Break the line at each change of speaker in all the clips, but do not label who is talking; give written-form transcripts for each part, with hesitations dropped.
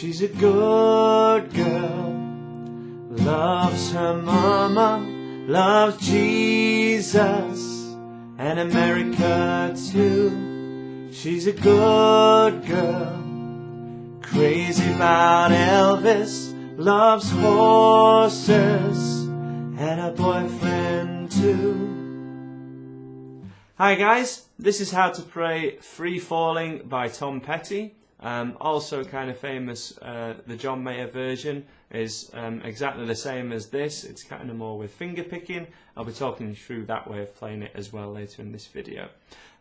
She's a good girl, loves her mama, loves Jesus and America too. She's a good girl, crazy about Elvis, loves horses and a boyfriend too. Hi guys, this is how to play Free Falling by Tom Petty. Also kind of famous, the John Mayer version is exactly the same as this. It's kind of more with finger picking. I'll be talking you through that way of playing it as well later in this video.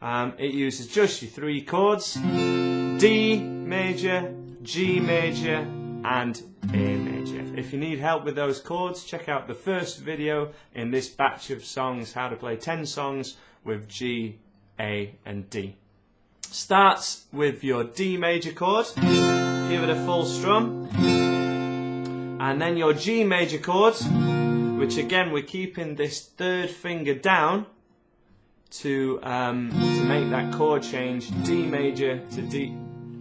It uses just your three chords: D major, G major and A major. If you need help with those chords, check out the first video in this batch of songs, how to play 10 songs with G, A and D. Starts with your D major chord, give it a full strum, and then your G major chord, which again we're keeping this third finger down to make that chord change D major to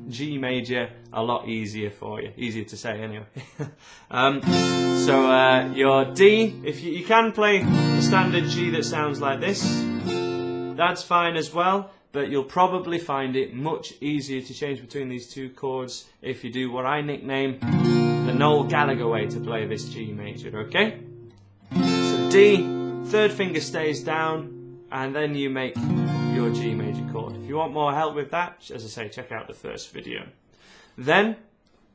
G major a lot easier for you, easier to say anyway. Your D, if you can play the standard G that sounds like this, that's fine as well. But you'll probably find it much easier to change between these two chords if you do what I nickname the Noel Gallagher way to play this G major, okay? So D, third finger stays down, and then you make your G major chord. If you want more help with that, as I say, check out the first video. Then,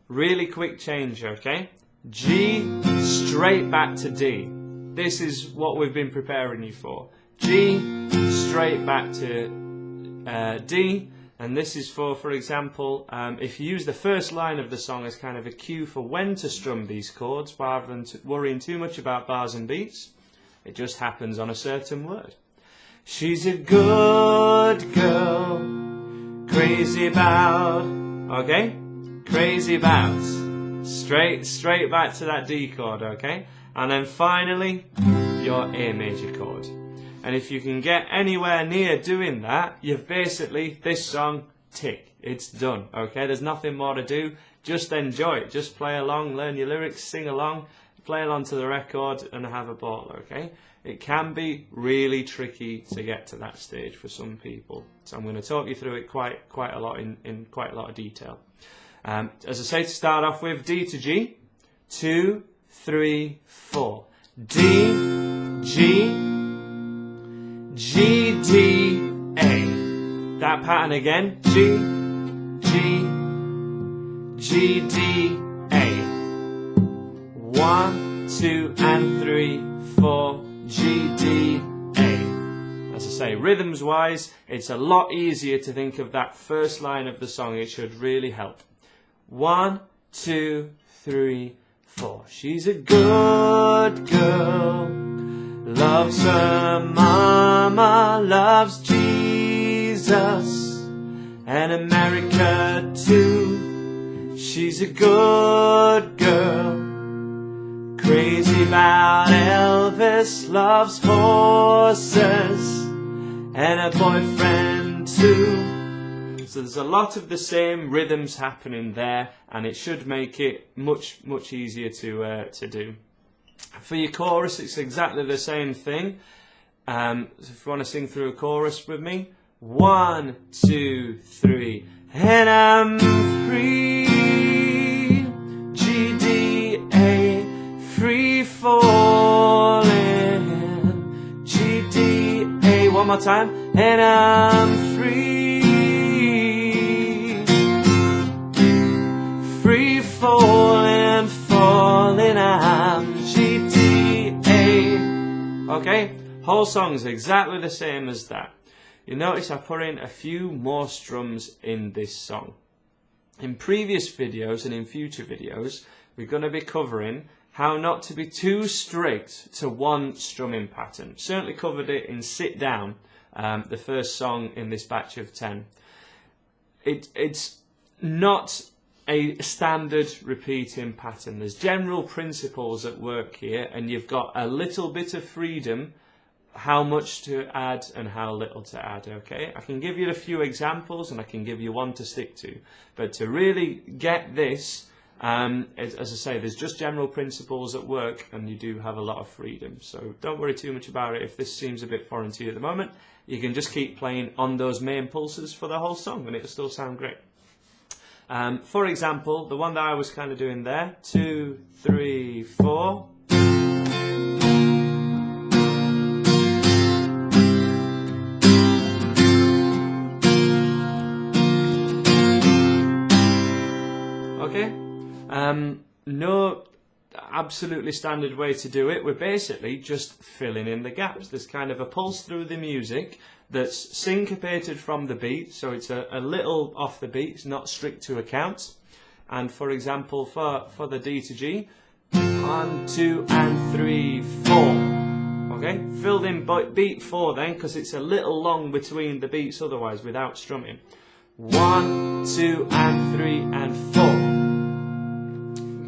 really quick change, okay? G, straight back to D. This is what we've been preparing you for. G, straight back to D, and this is for example, if you use the first line of the song as kind of a cue for when to strum these chords rather than worrying too much about bars and beats, it just happens on a certain word. She's a good girl, crazy about, okay? Crazy about, straight back to that D chord, okay? And then finally, your A major chord. And if you can get anywhere near doing that, you've basically, this song, tick. It's done, okay? There's nothing more to do. Just enjoy it. Just play along, learn your lyrics, sing along, play along to the record and have a ball, okay? It can be really tricky to get to that stage for some people. So I'm going to talk you through it quite a lot in quite a lot of detail. As I say, to start off with, D to G. 2, 3, 4. D, G, G, D, A. That pattern again. G, G, G, D, A. 1, 2 and 3, 4. G, D, A. As I say, rhythms wise, it's a lot easier to think of that first line of the song. It should really help. 1, 2, 3, 4. She's a good girl, loves her mama, loves Jesus and America too. She's a good girl, crazy about Elvis, loves horses and a boyfriend too. So there's a lot of the same rhythms happening there, and it should make it much easier to do. For your chorus, it's exactly the same thing. So if you want to sing through a chorus with me, 1, 2, 3, and I'm free. G, D, A, free falling. G, D, A, one more time, and I'm free. Free falling, falling, I'm G, D, A. Okay, whole song's exactly the same as that. You notice I put in a few more strums in this song. In previous videos and in future videos, we're going to be covering how not to be too strict to one strumming pattern. Certainly covered it in Sit Down, the first song in this batch of 10. It's not a standard repeating pattern. There's general principles at work here, and you've got a little bit of freedom how much to add and how little to add, okay? I can give you a few examples and I can give you one to stick to, but to really get this As I say, there's just general principles at work, and you do have a lot of freedom. So don't worry too much about it. If this seems a bit foreign to you at the moment, you can just keep playing on those main pulses for the whole song, and it'll still sound great. For example, the one that I was kind of doing there, 2, 3, 4. Okay, no absolutely standard way to do it. We're basically just filling in the gaps. There's kind of a pulse through the music that's syncopated from the beat, so it's a little off the beat, it's not strict to a count. And for example, for the D to G, 1, 2 and 3, 4. Okay, filled in beat 4 then, because it's a little long between the beats otherwise without strumming. 1, 2 and 3 and 4.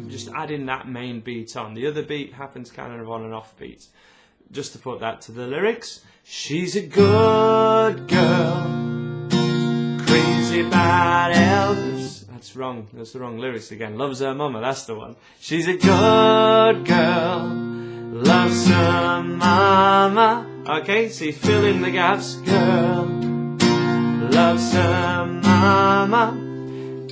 Just adding that main beat on. The other beat happens kind of on an off beat. Just to put that to the lyrics. She's a good girl, crazy about Elvis. That's wrong. That's the wrong lyrics again. Loves her mama. That's the one. She's a good girl, loves her mama. Okay, see, fill in the gaps. Girl loves her mama.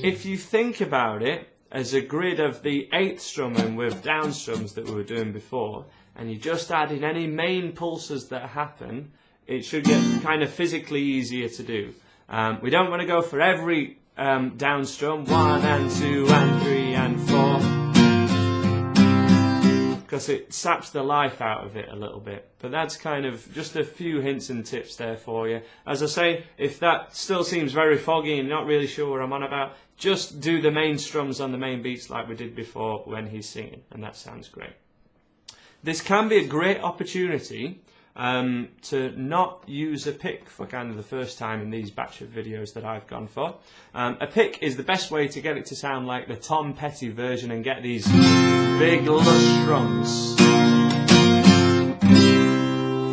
If you think about it as a grid of the 8th strumming with down strums that we were doing before, and you just add in any main pulses that happen, it should get kind of physically easier to do. We don't want to go for every down strum, 1 and 2 and 3 and 4, because it saps the life out of it a little bit. But that's kind of just a few hints and tips there for you. As I say, if that still seems very foggy and you're not really sure what I'm on about, just do the main strums on the main beats like we did before when he's singing, and that sounds great. This can be a great opportunity to not use a pick for kind of the first time in these batch of videos that I've gone for. A pick is the best way to get it to sound like the Tom Petty version and get these big lush strums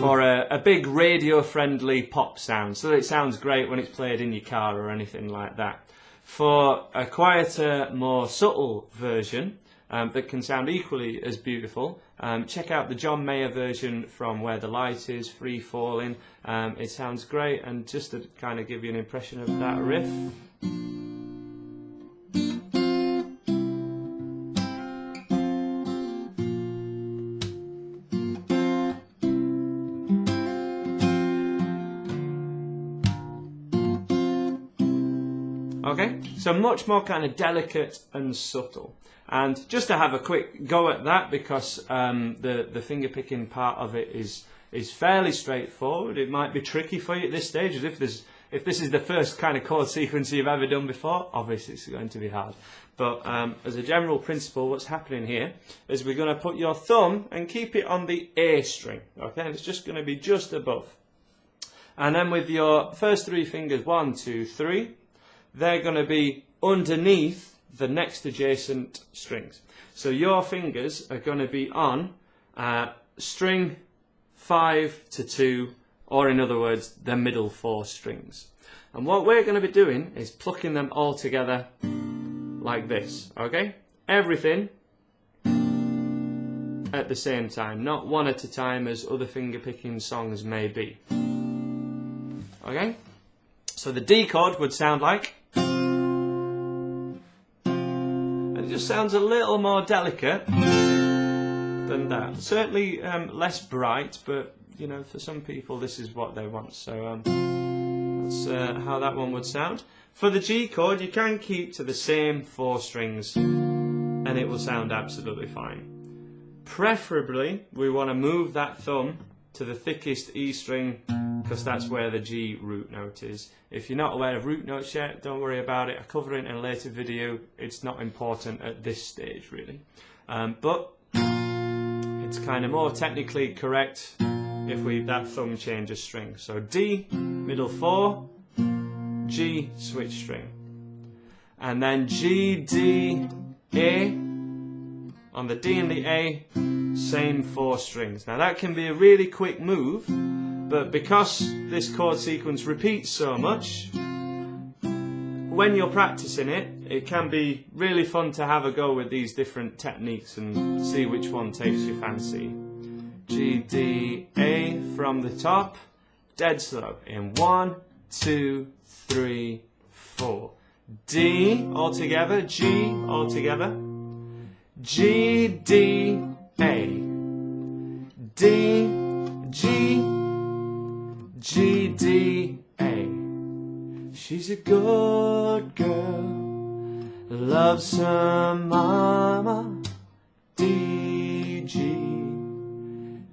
for a big radio-friendly pop sound, so that it sounds great when it's played in your car or anything like that. For a quieter, more subtle version that can sound equally as beautiful, check out the John Mayer version from Where the Light Is, Free Fallin. It sounds great, and just to kind of give you an impression of that riff. Okay, so much more kind of delicate and subtle. And just to have a quick go at that, because the finger picking part of it is fairly straightforward. It might be tricky for you at this stage, as if this is the first kind of chord sequence you've ever done before. Obviously it's going to be hard. But as a general principle, what's happening here is we're going to put your thumb and keep it on the A string. Okay, and it's just going to be just above. And then with your first 3 fingers, 1, 2, 3, they're going to be underneath the next adjacent strings. So your fingers are going to be on string 5 to 2, or in other words, the middle 4 strings. And what we're going to be doing is plucking them all together like this, okay? Everything at the same time, not one at a time as other finger picking songs may be. Okay? So the D chord would sound like, and it just sounds a little more delicate than that. Certainly less bright, but you know, for some people this is what they want. So that's how that one would sound. For the G chord, you can keep to the same 4 strings and it will sound absolutely fine. Preferably, we want to move that thumb to the thickest E string, because that's where the G root note is. If you're not aware of root notes yet, don't worry about it. I cover it in a later video. It's not important at this stage, really. But it's kind of more technically correct if that thumb changes string. So D, middle 4, G, switch string. And then G, D, A. On the D and the A, same 4 strings. Now that can be a really quick move, but because this chord sequence repeats so much, when you're practicing it, it can be really fun to have a go with these different techniques and see which one takes your fancy. G, D, A from the top, dead slow, in 1, 2, 3, 4. D all together, G all together, G, D, A, D, G, G, D, A. She's a good girl, loves her mama, D, G,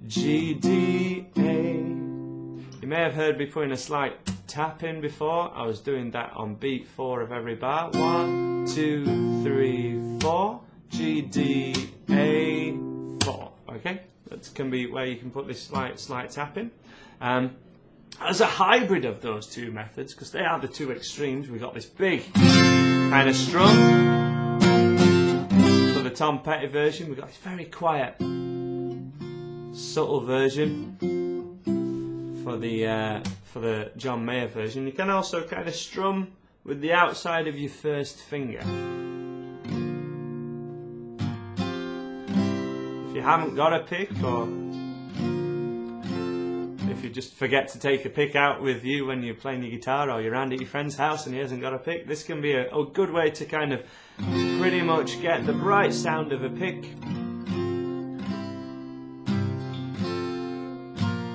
G, D, A. You may have heard me putting a slight tap in before. I was doing that on beat 4 of every bar. 1, 2, 3, 4. G, D, A, 4. Okay, that can be where you can put this slight tap in. As a hybrid of those two methods, because they are the two extremes, we've got this big kind of strum for the Tom Petty version. We've got this very quiet, subtle version for the John Mayer version. You can also kind of strum with the outside of your first finger. If you haven't got a pick, or if you just forget to take a pick out with you when you're playing your guitar, or you're around at your friend's house and he hasn't got a pick, this can be a good way to kind of pretty much get the bright sound of a pick.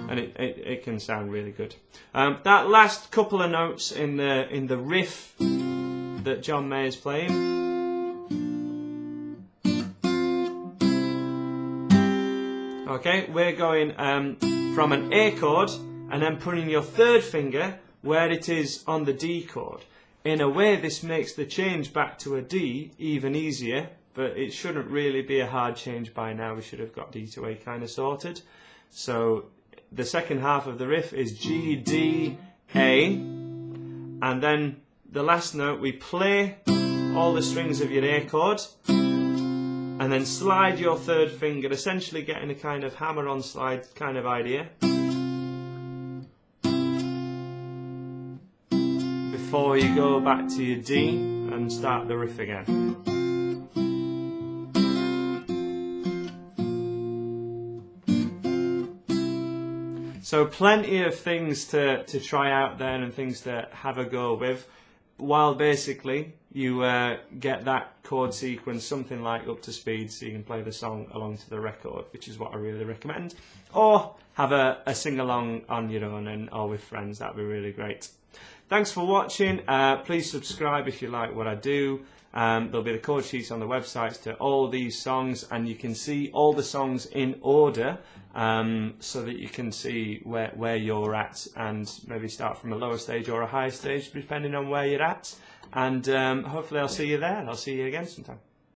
And it can sound really good. That last couple of notes in the riff that John Mayer's playing, okay, we're going from an A chord and then putting your third finger where it is on the D chord. In a way, this makes the change back to a D even easier, but it shouldn't really be a hard change by now. We should have got D to A kind of sorted. So the second half of the riff is G, D, A, and then the last note we play all the strings of your A chord and then slide your third finger, essentially getting a kind of hammer on slide kind of idea before you go back to your D and start the riff again. So plenty of things to try out there and things to have a go with, while basically you get that chord sequence something like up to speed so you can play the song along to the record, which is what I really recommend. Or have a sing-along on your own or with friends. That'd be really great. Thanks for watching. Please subscribe if you like what I do. There'll be the chord sheets on the websites to all these songs, and you can see all the songs in order so that you can see where you're at and maybe start from a lower stage or a higher stage depending on where you're at. And hopefully I'll see you there, and I'll see you again sometime.